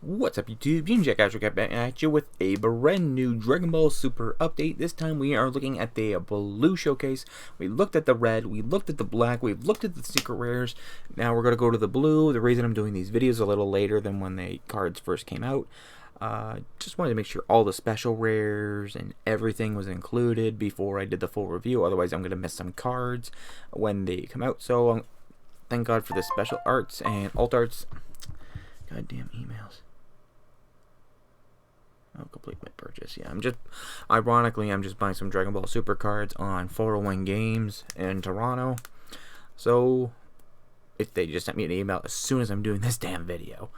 What's up YouTube? Jackassery got back at you with a brand new Dragon Ball Super update. This time we are looking at the blue showcase. We looked at the red, we looked at the black, we've looked at the secret rares. Now we're going to go to the blue. The reason I'm doing these videos a little later than when the cards first came out. Just wanted to make sure all the special rares and everything was included before I did the full review. Otherwise I'm going to miss some cards when they come out. So thank God for the special arts and alt arts. Goddamn emails. I'll complete my purchase. Yeah, ironically, I'm just buying some Dragon Ball Super cards on 401 Games in Toronto. So, if they just sent me an email as soon as I'm doing this damn video.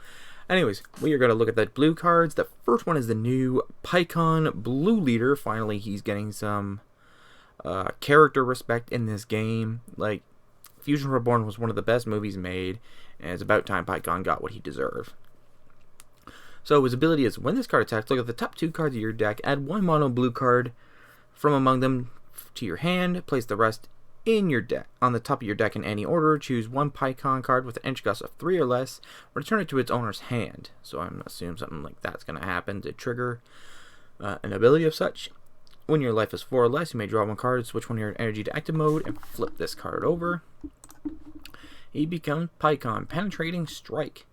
Anyways, we are going to look at the blue cards. The first one is the new Pycon Blue Leader. Finally, he's getting some character respect in this game. Like, Fusion Reborn was one of the best movies made, and it's about time Pycon got what he deserved. So his ability is, when this card attacks, look at the top 2 cards of your deck, add 1 mono blue card from among them to your hand, place the rest in your deck on the top of your deck in any order, choose 1 Pycon card with an entry cost of 3 or less, return it to its owner's hand. So I'm assuming something like that's going to happen to trigger an ability of such. When your life is 4 or less, you may draw 1 card, switch one of your energy to active mode, and flip this card over. He becomes Pycon Penetrating Strike.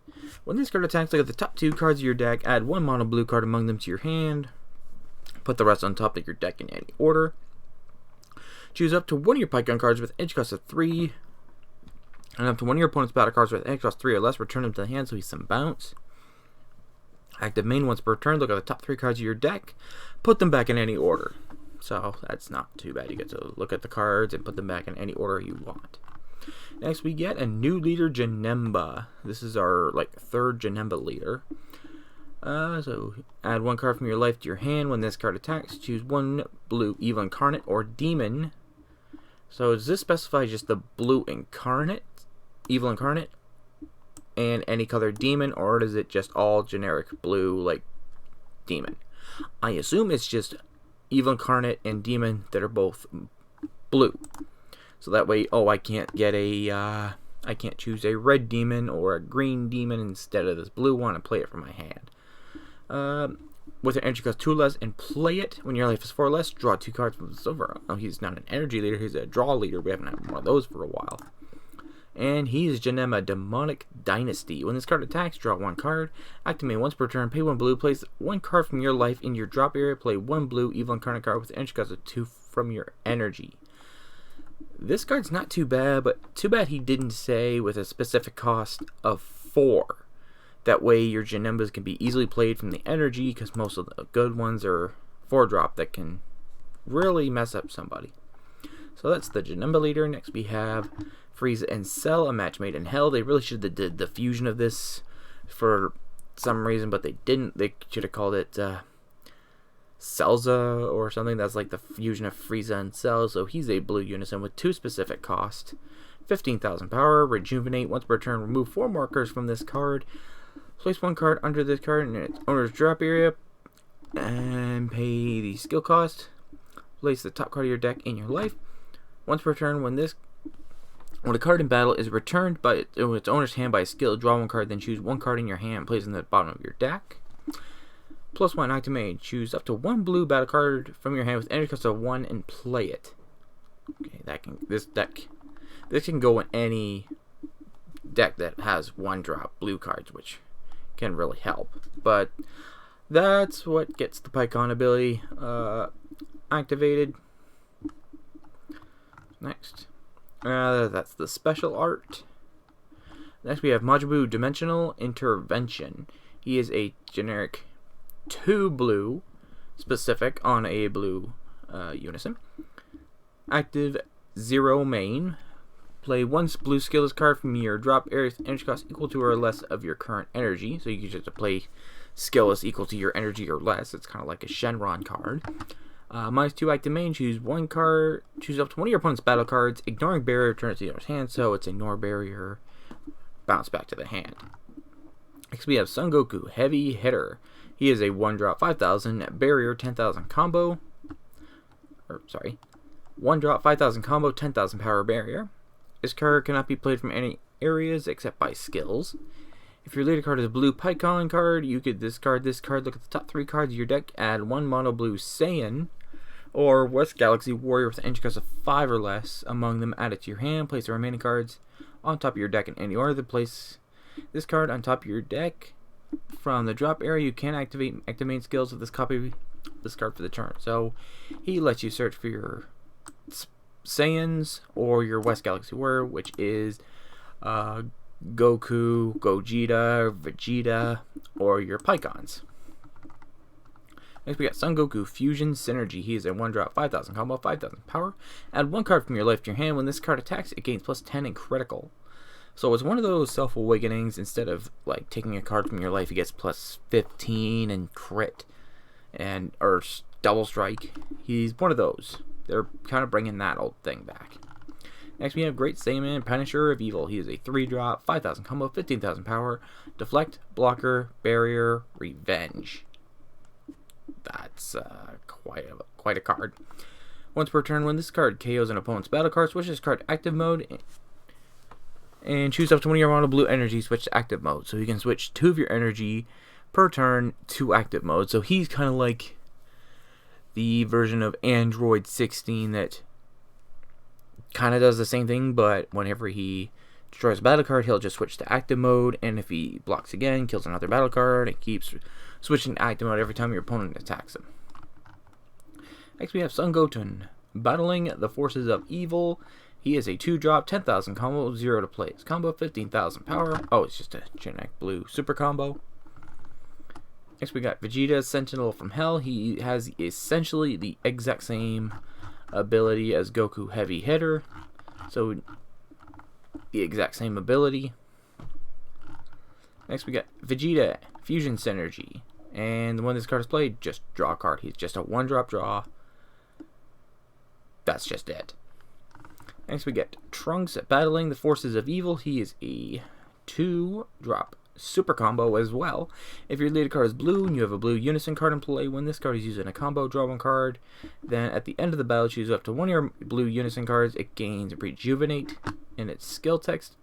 When this card attacks, look at the top 2 cards of your deck, add 1 mono blue card among them to your hand, put the rest on top of your deck in any order. Choose up to 1 of your Pycon cards with edge cost of 3, and up to 1 of your opponent's battle cards with edge cost 3 or less, return them to the hand so he's some bounce. Active main once per turn, look at the top 3 cards of your deck, put them back in any order. So that's not too bad. You get to look at the cards and put them back in any order you want. Next we get a new leader, Janemba. This is our 3rd Janemba leader. So add 1 card from your life to your hand. When this card attacks, choose 1 blue evil incarnate or demon. So does this specify just the blue incarnate, evil incarnate, and any color demon, or is it just all generic blue like demon? I assume it's just evil incarnate and demon that are both blue. So that way, I can't get I can't choose a red demon or a green demon instead of this blue one and play it from my hand. With an energy cost 2 or less and play it. When your life is 4 or less, draw 2 cards from the silver. Oh, he's not an energy leader, he's a draw leader. We haven't had one of those for a while. And he is Genema, Demonic Dynasty. When this card attacks, draw 1 card. Activate once per turn, pay 1 blue, place 1 card from your life in your drop area, play 1 blue evil incarnate card with an energy cost of 2 from your energy. This card's not too bad, but too bad he didn't say with a specific cost of 4. That way your Janembas can be easily played from the energy, because most of the good ones are 4-drop that can really mess up somebody. So that's the Janemba leader. Next we have Frieza Cell, a match made in hell. They really should have did the fusion of this for some reason, but they didn't. They should have called it Celza or something. That's like the fusion of Frieza and Cell. So he's a blue unison with 2 specific cost. 15,000 power, rejuvenate once per turn, remove 4 markers from this card, place 1 card under this card in its owner's drop area, and pay the skill cost. Place the top card of your deck in your life. Once per turn, when a card in battle is returned by its owner's hand by skill, draw 1 card, then choose 1 card in your hand, place it in the bottom of your deck. Plus 1 activate. Choose up to 1 blue battle card from your hand with energy cost of 1 and play it. Okay, this can go in any deck that has 1-drop blue cards, which can really help. But that's what gets the Pycon ability activated. Next, that's the special art. Next we have Majibu Dimensional Intervention. He is a generic 2 blue, specific on a blue unison. Active 0 main. Play 1 blue skillless card from your drop area with energy cost equal to or less of your current energy. So you can just play skillless equal to your energy or less. It's kind of like a Shenron card. -2 active main. Choose 1 card. Choose up to 1 of your opponent's battle cards. Ignoring barrier, return it to the other's hand. So it's ignore barrier. Bounce back to the hand. Next we have Son Goku, Heavy Hitter. He is a 1-drop 5,000 barrier 10,000 combo. 1-drop 5,000 combo 10,000 power barrier. This card cannot be played from any areas except by skills. If your leader card is a blue Pycon card, you could discard this card, look at the top 3 cards of your deck, add 1 mono blue Saiyan or West Galaxy Warrior with an entry cost of 5 or less among them, add it to your hand, place the remaining cards on top of your deck in any order. Place this card on top of your deck. From the drop area, you can activate main skills of this copy this card for the turn. So he lets you search for your Saiyans or your West Galaxy Warrior, which is Goku, Gogeta, Vegeta, or your Pycons. Next we got Son Goku Fusion Synergy. He is a 1-drop, 5,000 combo, 5,000 power. Add 1 card from your life to your hand. When this card attacks, it gains plus 10 in critical. So it's one of those self-awakenings. Instead of like taking a card from your life, it gets plus 15 in crit and or double strike. He's one of those. They're kind of bringing that old thing back. Next we have Great Saiyaman, Punisher of Evil. He is a 3-drop, 5,000 combo, 15,000 power, deflect, blocker, barrier, revenge. That's quite a card. Once per turn, when this card KOs an opponent's battle card, switch this card to active mode and choose up to one of your mono blue energy, switch to active mode. So you can switch 2 of your energy per turn to active mode. So he's kind of like the version of Android 16 that kind of does the same thing, but whenever he destroys a battle card, he'll just switch to active mode, and if he blocks again, kills another battle card, and keeps switching to active mode every time your opponent attacks him. Next we have Son Goten, Battling the Forces of Evil. He is a 2-drop, 10,000 combo, 0 to play. His combo, 15,000 power. Oh, it's just a generic blue super combo. Next we got Vegeta Sentinel from Hell. He has essentially the exact same ability as Goku Heavy Hitter. So the exact same ability. Next we got Vegeta Fusion Synergy. And when this card is played, just draw a card. He's just a 1-drop draw. That's just it. Next we get Trunks Battling the Forces of Evil. He is a 2-drop super combo as well. If your leader card is blue and you have a blue unison card in play, when this card is used in a combo, draw 1 card. Then at the end of the battle, choose up to 1 of your blue unison cards. It gains Rejuvenate in its skill text.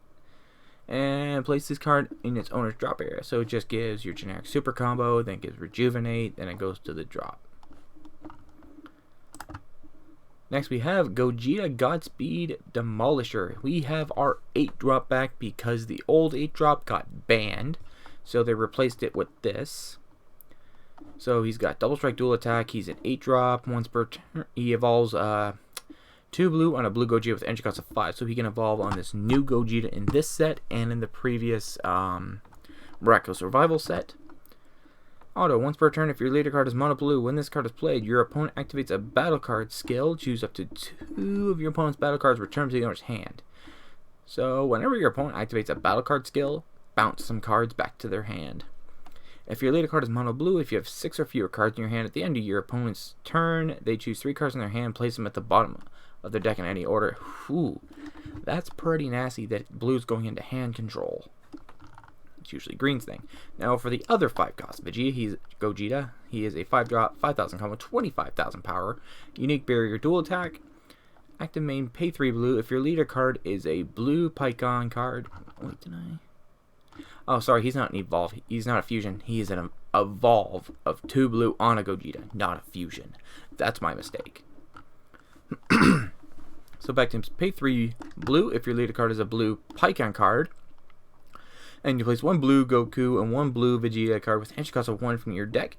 And place this card in its owner's drop area. So it just gives your generic super combo, then gives Rejuvenate, then it goes to the drop. Next we have Gogeta Godspeed Demolisher. We have our 8-drop back because the old 8-drop got banned. So they replaced it with this. So he's got double strike, dual attack. He's an 8-drop. Once per turn, he evolves 2 blue on a blue Gogeta with entry cost of 5. So he can evolve on this new Gogeta in this set and in the previous Miraculous Survival set. Auto, once per turn, if your leader card is mono blue, when this card is played, your opponent activates a battle card skill. Choose up to 2 of your opponent's battle cards, return to the owner's hand. So whenever your opponent activates a battle card skill, bounce some cards back to their hand. If your leader card is mono blue, if you have 6 or fewer cards in your hand at the end of your opponent's turn, they choose 3 cards in their hand, place them at the bottom of their deck in any order. Whew, that's pretty nasty that blue's going into hand control. It's usually green's thing. Now for the other 5 costs, Gogeta, he is a 5-drop, 5,000 combo, 25,000 power, unique barrier, dual attack, active main, pay 3 blue. If your leader card is a blue Pycon card, wait, did I? Oh, sorry, he's not an evolve. He's not a fusion. He is an evolve of 2 blue on a Gogeta, not a fusion. That's my mistake. So back to him. Pay 3 blue if your leader card is a blue Pycon card. And you place 1 blue Goku and 1 blue Vegeta card with entry cost of 1 from your deck.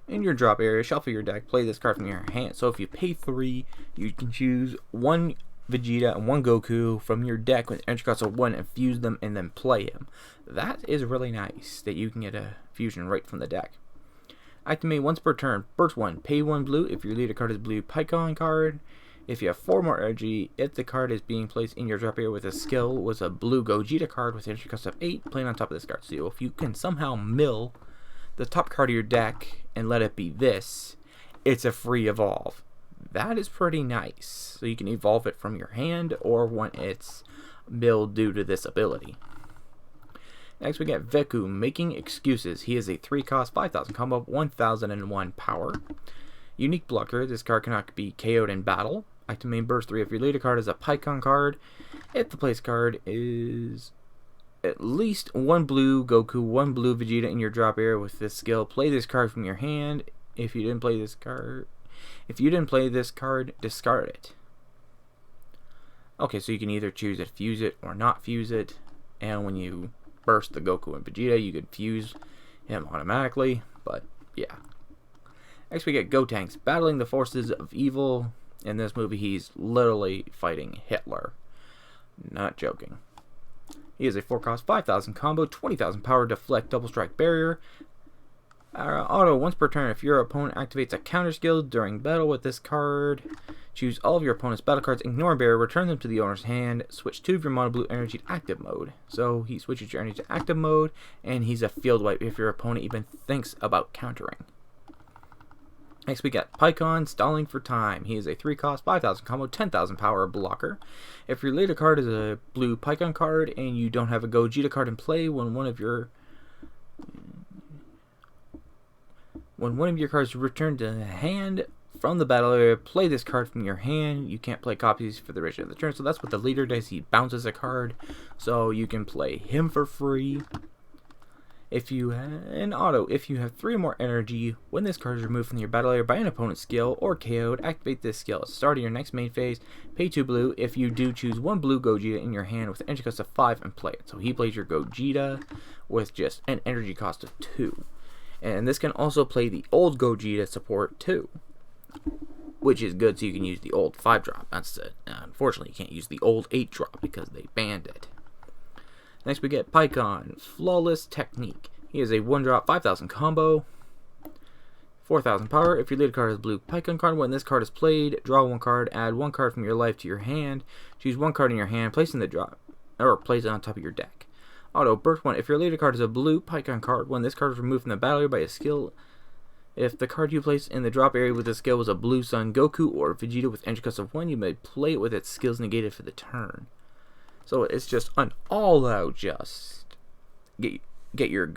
In your drop area, shuffle your deck, play this card from your hand. So if you pay 3, you can choose 1 Vegeta and 1 Goku from your deck with entry cost of 1 and fuse them and then play him. That is really nice that you can get a fusion right from the deck. Activate once per turn. Burst 1, pay 1 blue if your leader card is blue Pycon card. If you have 4 more energy, if the card is being placed in your drop area with a skill was a blue Gogeta card with entry cost of 8, playing on top of this card. So if you can somehow mill the top card of your deck and let it be this, it's a free evolve. That is pretty nice. So you can evolve it from your hand or when it's milled due to this ability. Next we get Veku, Making Excuses. He is a 3-cost, 5,000 combo, 1,001 power. Unique blocker. This card cannot be KO'd in battle. Active main burst 3 if your leader card is a Pycon card. If the place card is at least one blue Goku, one blue Vegeta in your drop area with this skill. Play this card from your hand. If you didn't play this card, discard it. Okay, so you can either choose to fuse it or not fuse it. And when you burst the Goku and Vegeta, you can fuse him automatically. But yeah. Next we get Gotenks, battling the forces of evil. In this movie, he's literally fighting Hitler. Not joking. He is a 4-cost, 5,000 combo, 20,000 power, deflect, double strike barrier. Auto, once per turn, if your opponent activates a counter skill during battle with this card, choose all of your opponent's battle cards, ignore barrier, return them to the owner's hand, switch 2 of your mono blue energy to active mode. So he switches your energy to active mode, and he's a field wipe if your opponent even thinks about countering. Next we got Pycon, Stalling for Time. He is a 3-cost, 5,000 combo, 10,000 power blocker. If your later card is a blue Pycon card and you don't have a Gogeta card in play, when one of your cards is returned to the hand from the battle area, play this card from your hand. You can't play copies for the rest of the turn, so that's what the leader does. He bounces a card, so you can play him for free. If you have 3 or more energy, when this card is removed from your battle area by an opponent's skill or KO'd, activate this skill at the start of your next main phase. Pay 2 blue. If you do, choose 1 blue Gogeta in your hand with an energy cost of 5 and play it. So he plays your Gogeta with just an energy cost of 2. And this can also play the old Gogeta support too, which is good, so you can use the old 5-drop. That's it. Unfortunately, you can't use the old 8-drop because they banned it. Next we get Pycon, Flawless Technique. He is a 1-drop, 5,000 combo, 4,000 power. If your leader card is blue Pycon card, when this card is played, draw 1 card, add 1 card from your life to your hand, choose 1 card in your hand, place it in the drop, or place it on top of your deck. Auto, burst 1. If your leader card is a blue Pycon card, when this card is removed from the battle area by a skill, if the card you placed in the drop area with the skill was a blue Son Goku or Vegeta with energy cost of 1, you may play it with its skills negated for the turn. So it's just an all-out just get your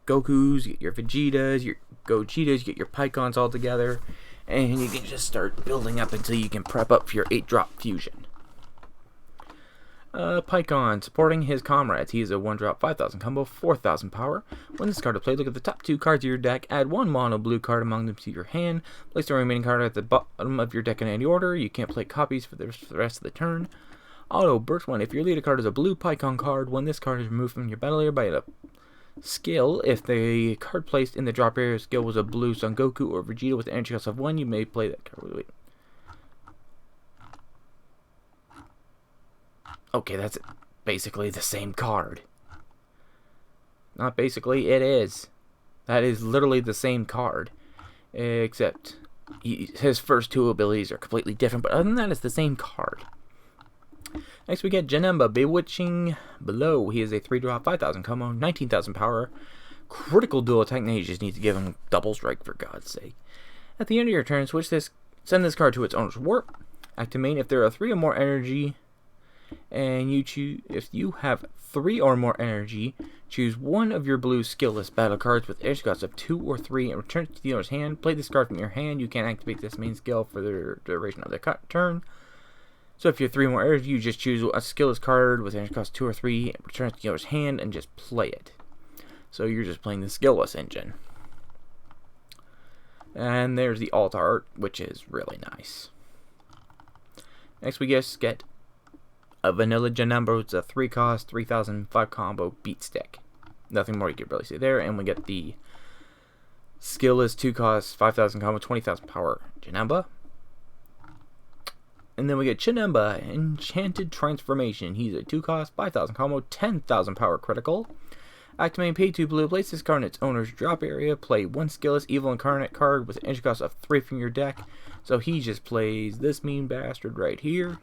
Gokus, get your Vegetas, your Gogetas, get your Pycons all together, and you can just start building up until you can prep up for your 8-drop fusion. Pycon, supporting his comrades. He is a 1-drop, 5,000 combo, 4,000 power. When this card is played, look at the top 2 cards of your deck, add 1 mono blue card among them to your hand, place the remaining card at the bottom of your deck in any order. You can't play copies for the rest of the turn. Auto, burst 1. If your leader card is a blue Pycon card, when this card is removed from your battle area by a skill, if the card placed in the drop area skill was a blue Son Goku or Vegeta with an energy cost of 1, you may play that card. Wait. Okay, that's basically the same card. Not basically, it is. That is literally the same card. Except his first 2 abilities are completely different, but other than that, it's the same card. Next we get Janemba, Bewitching Blow. He is a 3-drop, 5,000 combo, 19,000 power, critical dual attack. Now you just need to give him double strike for God's sake. At the end of your turn, send this card to its owner's warp. Activate if there are 3 or more energy, and if you have 3 or more energy, choose 1 of your blue skill-less battle cards with energy cost of 2 or 3 and return it to the owner's hand. Play this card from your hand. You can't activate this main skill for the duration of the turn. So if you have 3 more energy, you just choose a skillless card with energy cost 2 or 3, and return it to the owner's hand, and just play it. So you're just playing the skillless engine. And there's the alt art, which is really nice. Next we just get a vanilla Janemba. It's a 3-cost, 3,005 combo beat stick. Nothing more you could really say there. And we get the skillless 2-cost, 5,000 combo, 20,000 power Janemba. And then we get Chinumba, Enchanted Transformation. He's a 2-cost, 5,000 combo, 10,000 power critical. Activate, pay 2 blue, place this card in its owner's drop area, play 1 skillless Evil Incarnate card with an energy cost of 3 from your deck. So he just plays this mean bastard right here.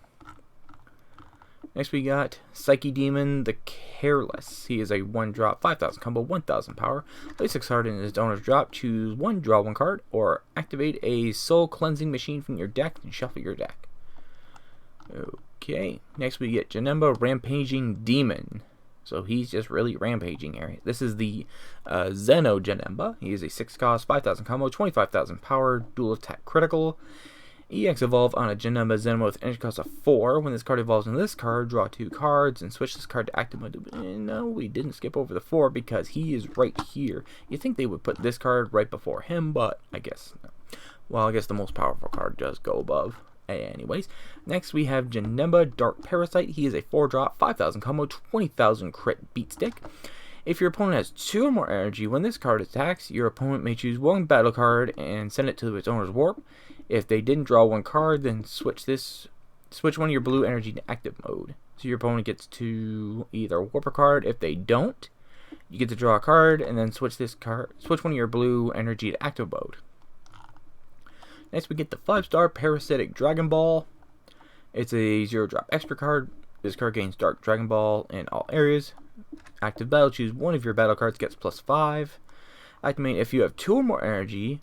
Next we got Psyche Demon, the Careless. He is a 1-drop, 5,000 combo, 1,000 power. Place 6 card in his owner's drop, choose 1, draw 1 card, or activate a Soul Cleansing Machine from your deck and shuffle your deck. Okay, next we get Janemba, Rampaging Demon. So he's just really rampaging here. This is the Janemba. He is a 6-cost, 5,000 combo, 25,000 power, dual attack critical. EX evolve on a Janemba Genma with energy cost of 4. When this card evolves on this card, draw 2 cards and switch this card to active mode. No, we didn't skip over the 4 because he is right here. You'd think they would put this card right before him, but I guess no. Well, I guess the most powerful card does go above. Anyways, next we have Janemba Dark Parasite. He is a 4-drop, 5,000 combo, 20,000 crit beat stick. If your opponent has 2 or more energy, when this card attacks, your opponent may choose 1 battle card and send it to its owner's warp. If they didn't draw 1 card, then switch one of your blue energy to active mode. So your opponent gets to either warp a card. If they don't, you get to draw a card and then switch one of your blue energy to active mode. Next we get the 5-star Parasitic Dragon Ball. It's a 0-drop extra card. This card gains Dark Dragon Ball in all areas. Active battle, choose one of your battle cards, gets +5. Activate if you have 2 or more energy,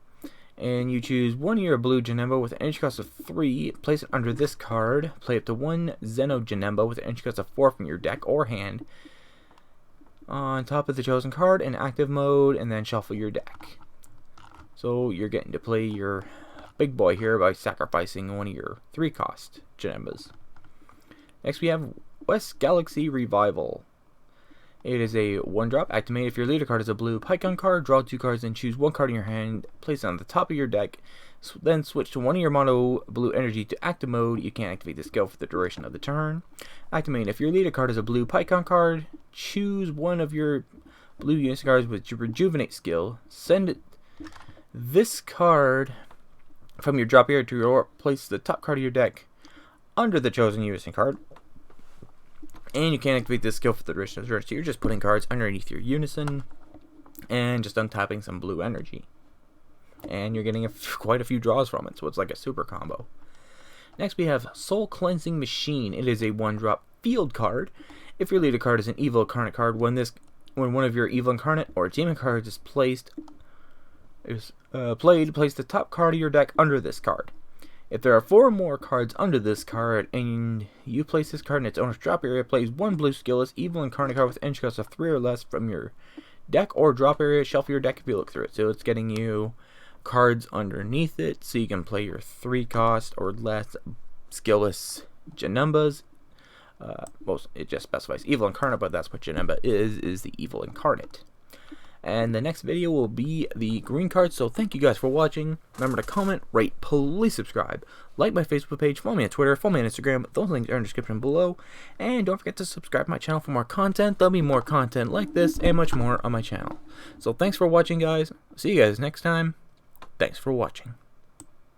and you choose one of your blue Janemba with an energy cost of 3, place it under this card, play up to 1 Xeno Janemba with an energy cost of 4 from your deck or hand on top of the chosen card in active mode, and then shuffle your deck. So you're getting to play your big boy here by sacrificing one of your 3-cost Janembas. Next we have West Galaxy Revival. It is a 1-drop. Activate if your leader card is a blue Pycon card, draw 2 cards and choose 1 card in your hand, place it on the top of your deck, then switch to one of your mono blue energy to active mode. You can't activate the skill for the duration of the turn. Activate if your leader card is a blue Pycon card, choose one of your blue unit cards with your Rejuvenate skill, send this card from your drop area to your warp, place the top card of your deck under the chosen unison card. And you can't activate this skill for the duration of the turn, so you're just putting cards underneath your unison and just untapping some blue energy. And you're getting quite a few draws from it, so it's like a super combo. Next we have Soul Cleansing Machine. It is a 1-drop field card. If your leader card is an evil incarnate card, when one of your evil incarnate or demon cards is played, place the top card of your deck under this card. If there are 4 or more cards under this card, and you place this card in its owner's drop area, plays 1 blue skillless evil incarnate card with energy cost of 3 or less from your deck or drop area, shuffle your deck if you look through it. So it's getting you cards underneath it, so you can play your 3-cost or less skillless Janembas. Well, it just specifies evil incarnate, but that's what Janemba is the evil incarnate. And the next video will be the green cards, so thank you guys for watching. Remember to comment, rate, please subscribe, like my Facebook page, follow me on Twitter, follow me on Instagram, those links are in the description below, and don't forget to subscribe to my channel for more content. There'll be more content like this and much more on my channel. So thanks for watching, guys. See you guys next time. Thanks for watching.